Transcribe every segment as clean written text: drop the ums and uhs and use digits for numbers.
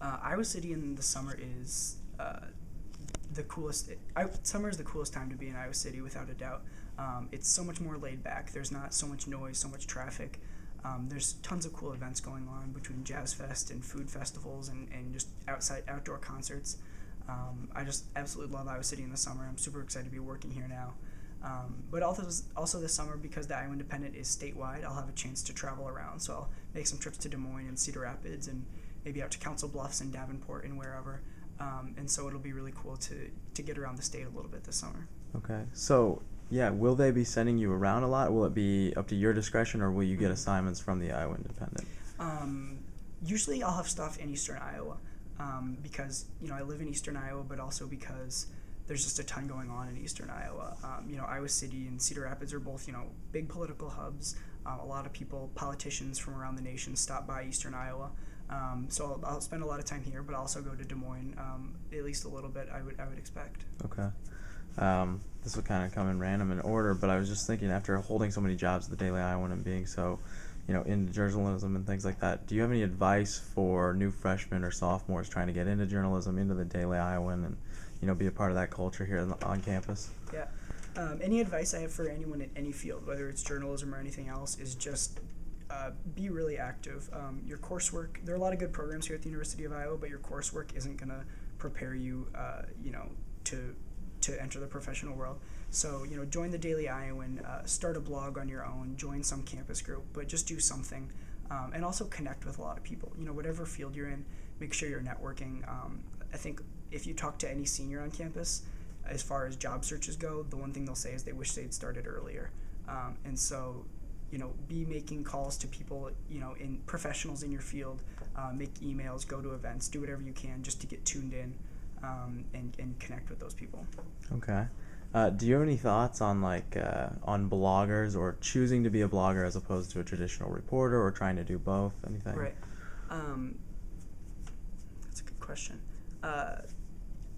Iowa City in the summer is the coolest. Summer is the coolest time to be in Iowa City, without a doubt. It's so much more laid back. There's not so much noise, so much traffic. There's tons of cool events going on between Jazz Fest and food festivals and just outdoor concerts. I just absolutely love Iowa City in the summer. I'm super excited to be working here now. But also this summer, because the Iowa Independent is statewide, I'll have a chance to travel around. So I'll make some trips to Des Moines and Cedar Rapids and maybe out to Council Bluffs and Davenport and wherever. And so it'll be really cool to get around the state a little bit this summer. Okay. So, yeah, will they be sending you around a lot? Will it be up to your discretion, or will you get assignments from the Iowa Independent? Usually I'll have stuff in eastern Iowa because, I live in eastern Iowa, but also because there's just a ton going on in eastern Iowa. Iowa City and Cedar Rapids are both, big political hubs. A lot of politicians from around the nation stop by eastern Iowa. So I'll spend a lot of time here, but I'll also go to Des Moines, at least a little bit, I would expect. Okay. This will kind of come in random in order, but I was just thinking, after holding so many jobs at the Daily Iowan and being so, into journalism and things like that, do you have any advice for new freshmen or sophomores trying to get into journalism, into the Daily Iowan, and, be a part of that culture here on campus? Yeah. Any advice I have for anyone in any field, whether it's journalism or anything else, is just be really active. Your coursework, there are a lot of good programs here at the University of Iowa, but your coursework isn't going to prepare you, to enter the professional world. So, join the Daily Iowan, start a blog on your own, join some campus group, but just do something. And also connect with a lot of people. Whatever field you're in, make sure you're networking. I think if you talk to any senior on campus, as far as job searches go, the one thing they'll say is they wish they'd started earlier. And so, be making calls to people, in professionals in your field, make emails, go to events, do whatever you can just to get tuned in and connect with those people. Okay. Do you have any thoughts on on bloggers, or choosing to be a blogger as opposed to a traditional reporter, or trying to do both? Anything? Right. That's a good question.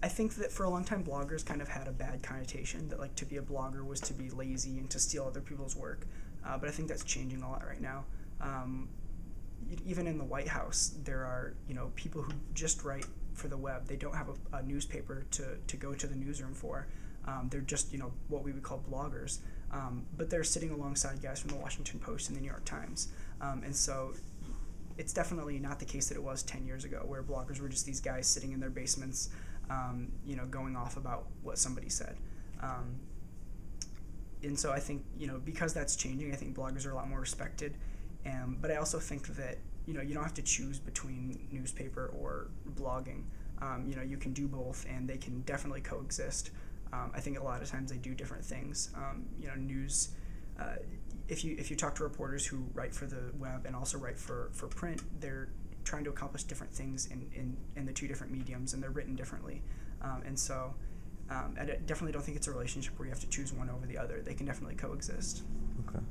I think that for a long time, bloggers kind of had a bad connotation that to be a blogger was to be lazy and to steal other people's work. But I think that's changing a lot right now. Even in the White House, there are people who just write for the web. They don't have a newspaper to go to the newsroom for. They're just what we would call bloggers. But they're sitting alongside guys from the Washington Post and the New York Times. And so it's definitely not the case that it was 10 years ago, where bloggers were just these guys sitting in their basements, going off about what somebody said. And so I think, because that's changing, I think bloggers are a lot more respected. But I also think that, you don't have to choose between newspaper or blogging. You can do both, and they can definitely coexist. I think a lot of times they do different things. News, if you talk to reporters who write for the web and also write for print, they're trying to accomplish different things in the two different mediums, and they're written differently. And so I definitely don't think it's a relationship where you have to choose one over the other. They can definitely coexist. Okay.